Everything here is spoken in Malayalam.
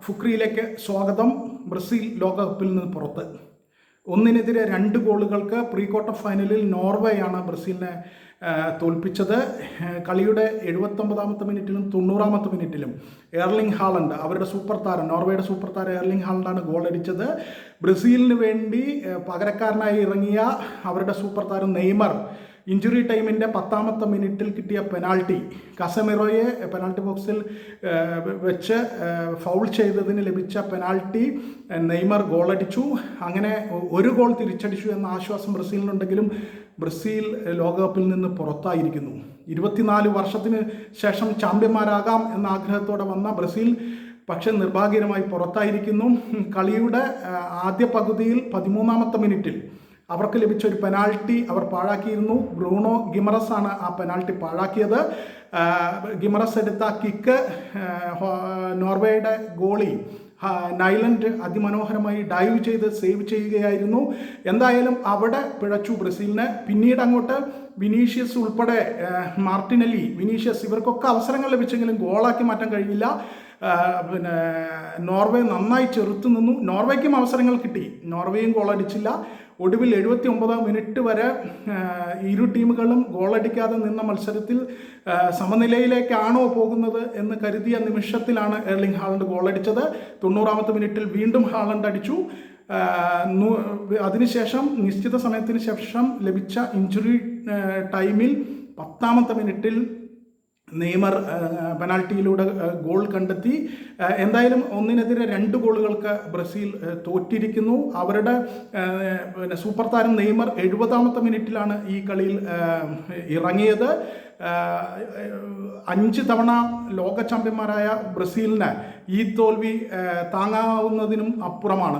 ഫുക്രിയിലേക്ക് സ്വാഗതം. ബ്രസീൽ ലോകകപ്പിൽ നിന്ന് പുറത്ത് 1-നെതിരെ 2 ഗോളുകൾക്ക് പ്രീ ക്വാർട്ടർ ഫൈനലിൽ നോർവേയാണ് ബ്രസീലിനെ തോൽപ്പിച്ചത്. കളിയുടെ 79-ാമത്തെ മിനിറ്റിലും 90-ാമത്തെ മിനിറ്റിലും എർലിംഗ് ഹാലണ്ട്, അവരുടെ സൂപ്പർ താരം, നോർവേയുടെ സൂപ്പർ താരം എർലിംഗ് ഹാലണ്ടാണ് ഗോളടിച്ചത്. ബ്രസീലിന് വേണ്ടി പകരക്കാരനായി ഇറങ്ങിയ അവരുടെ സൂപ്പർ താരം നെയ്മർ ഇഞ്ചുറി ടൈമിൻ്റെ 10-ാമത്തെ മിനിറ്റിൽ കിട്ടിയ പെനാൾട്ടി, കസമിറോയെ പെനാൾട്ടി ബോക്സിൽ വെച്ച് ഫൗൾ ചെയ്തതിന് ലഭിച്ച പെനാൾട്ടി നെയ്മർ ഗോളടിച്ചു. അങ്ങനെ ഒരു ഗോൾ തിരിച്ചടിച്ചു എന്ന ആശ്വാസം ബ്രസീലിനുണ്ടെങ്കിലും ബ്രസീൽ ലോകകപ്പിൽ നിന്ന് പുറത്തായിരിക്കുന്നു. 24 വർഷത്തിന് ശേഷം ചാമ്പ്യന്മാരാകാം എന്ന ആഗ്രഹത്തോടെ വന്ന ബ്രസീൽ പക്ഷേ നിർഭാഗ്യകരമായി പുറത്തായിരിക്കുന്നു. കളിയുടെ ആദ്യ പകുതിയിൽ 13-ാമത്തെ മിനിറ്റിൽ അവർക്ക് ലഭിച്ച ഒരു പെനാൾട്ടി അവർ പാഴാക്കിയിരുന്നു. ബ്രൂണോ ഗിമറസ് ആണ് ആ പെനാൾട്ടി പാഴാക്കിയത്. ഗിമറസ് എടുത്ത കിക്ക് നോർവേയുടെ ഗോളി നൈലൻഡ് അതിമനോഹരമായി ഡൈവ് ചെയ്ത് സേവ് ചെയ്യുകയായിരുന്നു. എന്തായാലും അവിടെ പിഴച്ചു ബ്രസീലിന്. പിന്നീട് അങ്ങോട്ട് വിനീഷ്യസ് ഉൾപ്പെടെ മാർട്ടിനെല്ലി, വിനീഷ്യസ് ഇവർക്കൊക്കെ അവസരങ്ങൾ ലഭിച്ചെങ്കിലും ഗോളാക്കി മാറ്റാൻ കഴിഞ്ഞില്ല. നോർവേ നന്നായി ചെറുത്തു നിന്നു. നോർവേക്കും അവസരങ്ങൾ കിട്ടി, നോർവേയും ഗോളടിച്ചില്ല. ഒടുവിൽ 79-ാം മിനിറ്റ് വരെ ഇരു ടീമുകളും ഗോളടിക്കാതെ നിന്ന മത്സരത്തിൽ സമനിലയിലേക്കാണോ പോകുന്നത് എന്ന് കരുതിയ നിമിഷത്തിലാണ് എർലിംഗ് ഹാലണ്ട് ഗോളടിച്ചത്. 90-ാമത്തെ മിനിറ്റിൽ വീണ്ടും ഹാലണ്ട് അടിച്ചു. അതിനുശേഷം നിശ്ചിത സമയത്തിന് ശേഷം ലഭിച്ച ഇഞ്ചുറി ടൈമിൽ 10-ാമത്തെ മിനിറ്റിൽ നെയ്മർ പെനാൾട്ടിയിലൂടെ ഗോൾ കണ്ടെത്തി. എന്തായാലും 1-നെതിരെ 2 ഗോളുകൾക്ക് ബ്രസീൽ തോറ്റിരിക്കുന്നു. അവരുടെ സൂപ്പർ താരം നെയ്മർ 70-ാമത്തെ മിനിറ്റിലാണ് ഈ കളിയിൽ ഇറങ്ങിയത്. 5 തവണ ലോക ചാമ്പ്യന്മാരായ ബ്രസീലിന് ഈ തോൽവി താങ്ങാവുന്നതിനും അപ്പുറമാണ്.